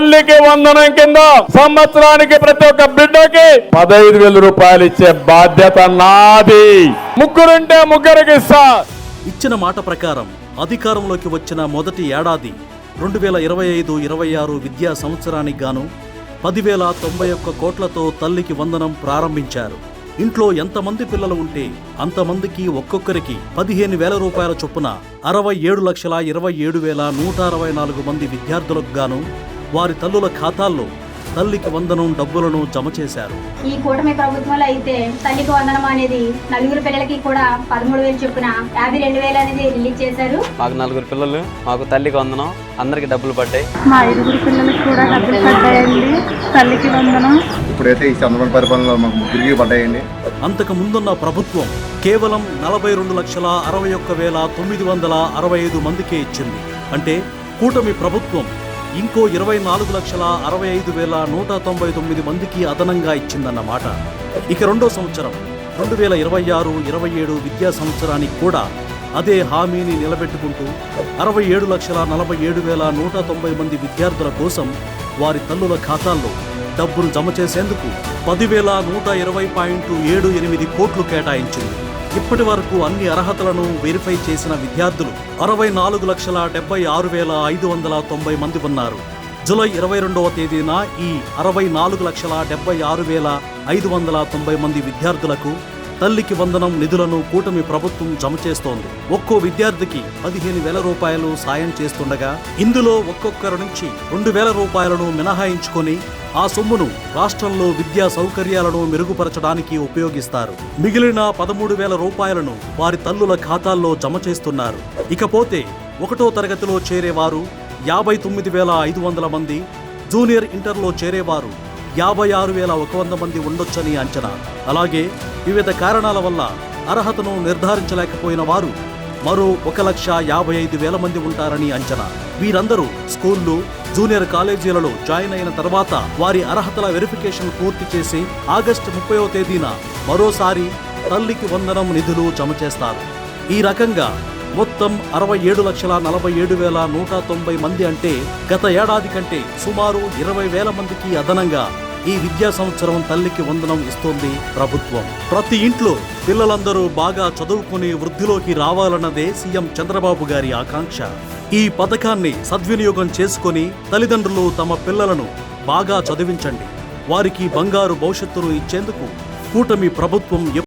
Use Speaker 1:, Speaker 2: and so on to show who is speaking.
Speaker 1: తల్లికి వందనం కింద సంవత్సరానికి ప్రతి ఒక్క బిడ్డకి 15,000 రూపాయలు ఇచ్చే బాధ్యత నాది. ముగ్గురుంటే ముగ్గురికి ఇస్తా.
Speaker 2: ఇచ్చిన మాట ప్రకారం అధికారంలోకి వచ్చిన మొదటి ఏడాది 2025-26 విద్యా సంవత్సరానికి గాను 10,091 కోట్లతో తల్లికి వందనం ప్రారంభించారు. ఇంట్లో ఎంతమంది పిల్లలు ఉంటే అంతమందికి ఒక్కొక్కరికి 15,000 రూపాయల చొప్పున 67,27,164 మంది విద్యార్థులకు గాను వారి తల్లుల ఖాతాల్లో తల్లికి వందనం డబ్బులను జమ చేశారు.
Speaker 3: ఈ కూటమి ప్రభుత్వంలో అయితే తల్లికి వందనం అనేది నలుగురు పిల్లలకి కూడా 13,000 చొప్పున 52,000 అనేది రిలీజ్ చేశారు.
Speaker 4: మాకు 4 పిల్లలు, మాకు తల్లికి వందనం అందరికి డబ్బులు పడ్డాయి.
Speaker 5: మా 5 పిల్లలకి కూడా డబ్బులు పడ్డాయండి తల్లికి వందనం.
Speaker 6: ఇప్పుడైతే ఈ చంద్రబాబు పరిపాలనలో మాకు ముగ్గురికి పడ్డాయండి.
Speaker 2: అంతకు ముందున్న ప్రభుత్వం కేవలం 42,61,965 మందికే ఇచ్చింది. అంటే కూటమి ప్రభుత్వం ఇంకో 24,65,199 మందికి అదనంగా ఇచ్చిందన్నమాట. ఇక రెండో సంవత్సరం 2026-27 విద్యా సంవత్సరానికి కూడా అదే హామీని నిలబెట్టుకుంటూ 67,47,190 మంది విద్యార్థుల కోసం వారి తల్లుల ఖాతాల్లో డబ్బులు జమ చేసేందుకు 10,120.78 కోట్లు కేటాయించింది. ఇప్పటి వరకు అన్ని అర్హతలను వెరిఫై చేసిన విద్యార్థులు 64,76,590 మంది ఉన్నారు. జూలై 22వ తేదీన ఈ 64,76,590 మంది విద్యార్థులకు తల్లికి వందనం నిధులను కూటమి ప్రభుత్వం జమ చేస్తోంది. ఒక్కో విద్యార్థికి 15,000 రూపాయలు సాయం చేస్తుండగా ఇందులో ఒక్కొక్కరి నుంచి 2,000 రూపాయలను మినహాయించుకొని ఆ సొమ్మును రాష్ట్రంలో విద్యా సౌకర్యాలను మెరుగుపరచడానికి ఉపయోగిస్తారు. మిగిలిన 13,000 రూపాయలను వారి తల్లుల ఖాతాల్లో జమ చేస్తున్నారు. ఇకపోతే 1వ తరగతిలో చేరేవారు 59,500 మంది, జూనియర్ ఇంటర్లో చేరేవారు 56,100 మంది ఉండొచ్చని అంచనా. అలాగే వివిధ కారణాల వల్ల అర్హతను నిర్ధారించలేకపోయిన వారు మరో 1,55,000 మంది ఉంటారని అంచనా. వీరందరూ స్కూళ్లు, జూనియర్ కాలేజీలలో జాయిన్ అయిన తర్వాత వారి అర్హతల వెరిఫికేషన్ పూర్తి చేసి ఆగస్టు 30వ తేదీన మరోసారి తల్లికి వందనం నిధులు జమ చేస్తారు. ఈ రకంగా మొత్తం 67,47,190 మంది అంటే గత ఏడాది కంటే సుమారు 20,000 మందికి అదనంగా ఈ విద్యా సంవత్సరం తల్లికి వందనం ఇస్తోంది ప్రభుత్వం. ప్రతి ఇంట్లో పిల్లలందరూ బాగా చదువుకుని వృద్ధిలోకి రావాలన్నదే సీఎం చంద్రబాబు గారి ఆకాంక్ష. ఈ పథకాన్ని సద్వినియోగం చేసుకుని తల్లిదండ్రులు తమ పిల్లలను బాగా చదివించండి. వారికి బంగారు భవిష్యత్తును ఇచ్చేందుకు కూటమి ప్రభుత్వం